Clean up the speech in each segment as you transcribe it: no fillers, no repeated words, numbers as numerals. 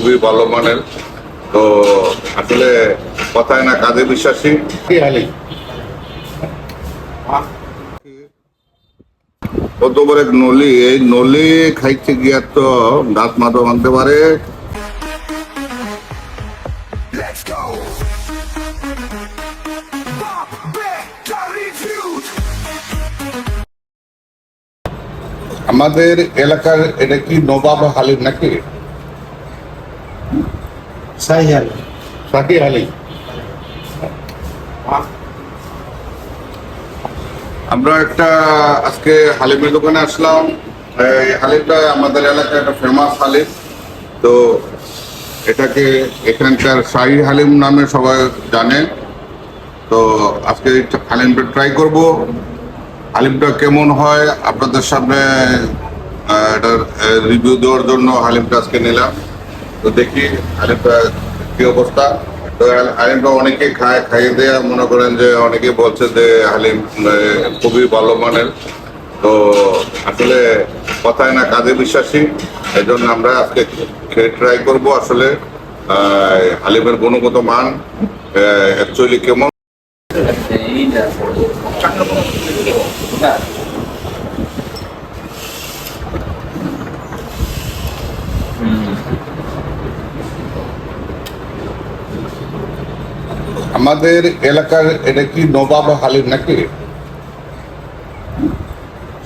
খুবই ভালো মানের। তো আসলে কথায় না কাজে বিশ্বাসী। কত বড় এক নলি, এই নলি খাইতে গিয়া তো দাঁত মাথা ভাঙতে পারে। আমাদের এলাকার এটা কি নবাব হালিম নাকি? শাহি হালিম। আমরা একটা আজকে হালিমের দোকানে আসলাম। এই হালিমটা আমাদের এলাকায় একটা ফেমাস হালিম। তো এটাকে এখানকার শাহি হালিম নামে সবাই জানে। তো আজকে হালিমটা ট্রাই করব। হালিমটা কেমন হয় আপনাদের সামনে এটার রিভিউ দেওয়ার জন্য হালিমটা আজকে নিলাম। তো দেখি হালিমটা কি অবস্থা। তো হালিমটা অনেকে খাইয়ে দেয়া মনে করেন যে অনেকে বলছে যে হালিম খুবই ভালো মানের। তো আসলে কথায় না কাজে বিশ্বাসী, এই জন্য আমরা আজকে খেয়ে ট্রাই করবো আসলে হালিমের গুণগত মান অ্যাকচুয়ালি কেমন। আমাদের এলাকার এটা কি নবাব হালিম নাকি?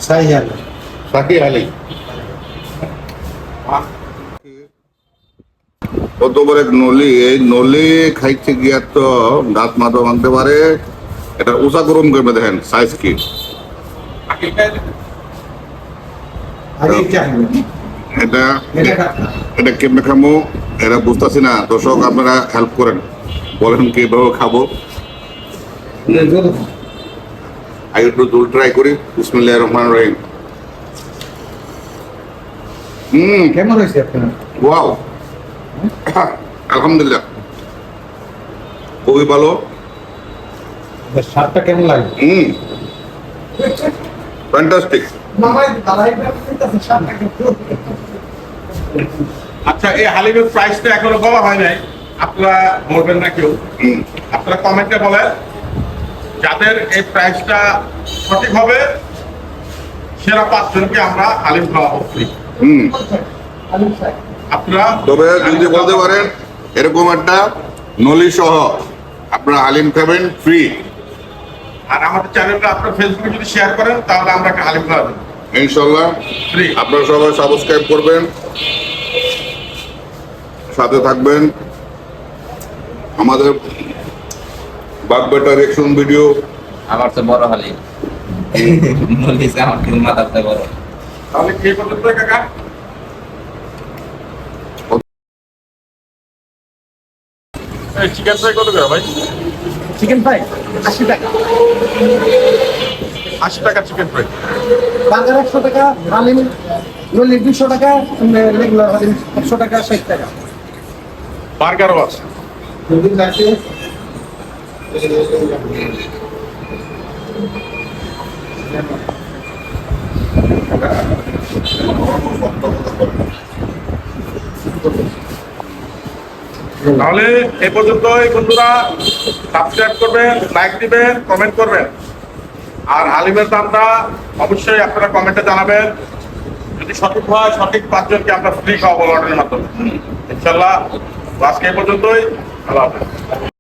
শাহি হালিম। কত বড় এক নলি, এই নলি খাইতে গিয়া তো দাঁত মাথা ভাঙতে পারে। এটা উষা গরম করবে, দেখেন সাইজ কি। এটা এটা কেমনে খাবো এটা বুঝতেছি না। দর্শক আপনারা হেল্প করেন, বলেন কিভাবে খাবো। আমি একটু দুল ট্রাই করি। বিসমিল্লাহির রহমানির রহিম। কেমন হয়েছে আপনার? ওয়াও, আলহামদুলিল্লাহ খুবই ভালো। স্বাদটা কেমন লাগে? ফ্যান্টাস্টিক। আচ্ছা, এই হালিমের প্রাইসটা এখনো বলা হয় নাই, আপনারা বলবেন না কেউ। আপনারা কমেন্টে বলেন, যাদের এই প্রাইসটা সঠিক হবে সেরা 5 জনকে আমরা হালিম খাওয়াবো ফ্রি। আপনারা তবে যদি বলতে পারেন এরকম একটা নলি সহ আপনারা হালিম খাবেন ফ্রি। আর আমাদের চ্যানেলটা আপনার ফেসবুকে যদি শেয়ার করেন তাহলে আমরা একটা হালিম খাওয়াবো ইনশাল্লাহ ফ্রি। আপনারা সবাই সাবস্ক্রাইব করবেন, সাথে থাকবেন। আমাদের বাগবেটা রিঅ্যাকশন ভিডিও। আমার তো বড় হালিম বলিস, আমার কিন্তু মাথাতে বড়। তাহলে কে করতে হবে কাকা? এই চিকেন ফ্রাই কত করে ভাই? চিকেন ফ্রাই 80 টাকা। 80 টাকা চিকেন ফ্রাই। বার্গার 100 টাকা, হালিম নলি 200 টাকা, রেগুলার হালিম 100 টাকা, 60 টাকা। বার্গারও আছে। তাহলে এ পর্যন্তই বন্ধুরা, সাবস্ক্রাইব করবেন, লাইক দিবেন, কমেন্ট করবেন। আর হালিমের দামটা অবশ্যই আপনারা কমেন্টে জানাবেন। যদি সঠিক হয়, সঠিক 5 জনকে আমরা ফ্রি খাওয়াবো অর্ডারের মাধ্যমে ইনশাল্লাহ। আজকে এই পর্যন্তই, আল্লাহ হাফেজ।